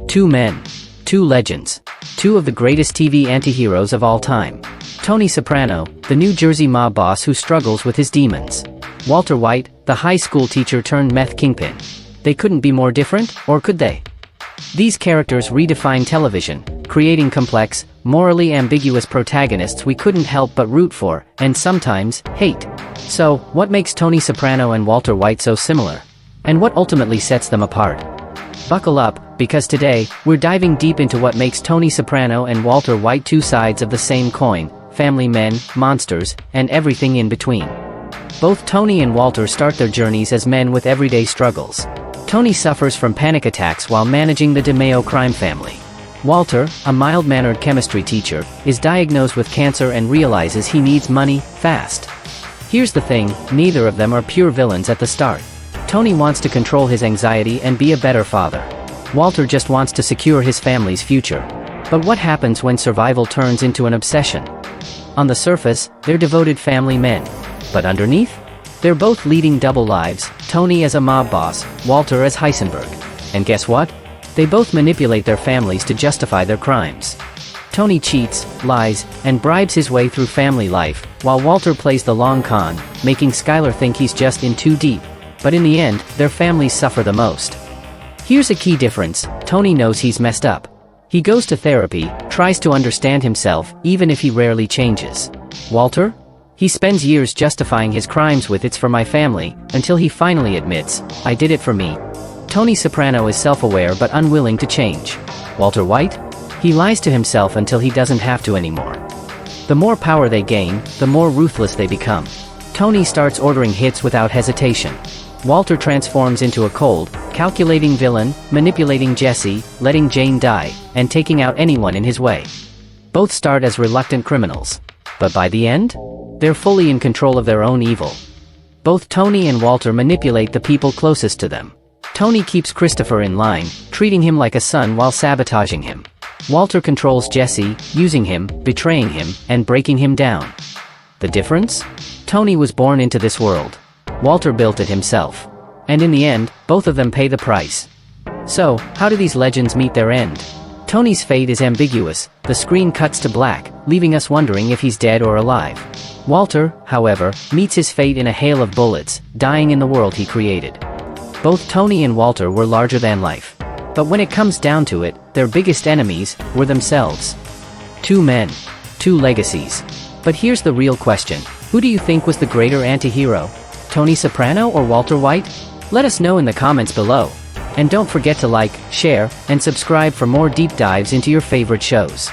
Two men. Two legends. Two of the greatest TV antiheroes of all time. Tony Soprano, the New Jersey mob boss who struggles with his demons. Walter White, the high school teacher turned meth kingpin. They couldn't be more different, or could they? These characters redefine television, creating complex, morally ambiguous protagonists we couldn't help but root for, and sometimes, hate. So, what makes Tony Soprano and Walter White so similar? And what ultimately sets them apart? Buckle up, because today, we're diving deep into what makes Tony Soprano and Walter White two sides of the same coin: family men, monsters, and everything in between. Both Tony and Walter start their journeys as men with everyday struggles. Tony suffers from panic attacks while managing the DeMeo crime family. Walter, a mild-mannered chemistry teacher, is diagnosed with cancer and realizes he needs money, fast. Here's the thing, neither of them are pure villains at the start. Tony wants to control his anxiety and be a better father. Walter just wants to secure his family's future. But what happens when survival turns into an obsession? On the surface, they're devoted family men. But underneath? They're both leading double lives, Tony as a mob boss, Walter as Heisenberg. And guess what? They both manipulate their families to justify their crimes. Tony cheats, lies, and bribes his way through family life, while Walter plays the long con, making Skylar think he's just in too deep. But in the end, their families suffer the most. Here's a key difference: Tony knows he's messed up. He goes to therapy, tries to understand himself, even if he rarely changes. Walter? He spends years justifying his crimes with "it's for my family," until he finally admits, "I did it for me." Tony Soprano is self-aware but unwilling to change. Walter White? He lies to himself until he doesn't have to anymore. The more power they gain, the more ruthless they become. Tony starts ordering hits without hesitation. Walter transforms into a cold, calculating villain, manipulating Jesse, letting Jane die, and taking out anyone in his way. Both start as reluctant criminals. But by the end? They're fully in control of their own evil. Both Tony and Walter manipulate the people closest to them. Tony keeps Christopher in line, treating him like a son while sabotaging him. Walter controls Jesse, using him, betraying him, and breaking him down. The difference? Tony was born into this world. Walter built it himself. And in the end, both of them pay the price. So, how do these legends meet their end? Tony's fate is ambiguous. The screen cuts to black, leaving us wondering if he's dead or alive. Walter, however, meets his fate in a hail of bullets, dying in the world he created. Both Tony and Walter were larger than life. But when it comes down to it, their biggest enemies were themselves. Two men. Two legacies. But here's the real question. Who do you think was the greater antihero? Tony Soprano or Walter White? Let us know in the comments below. And don't forget to like, share, and subscribe for more deep dives into your favorite shows.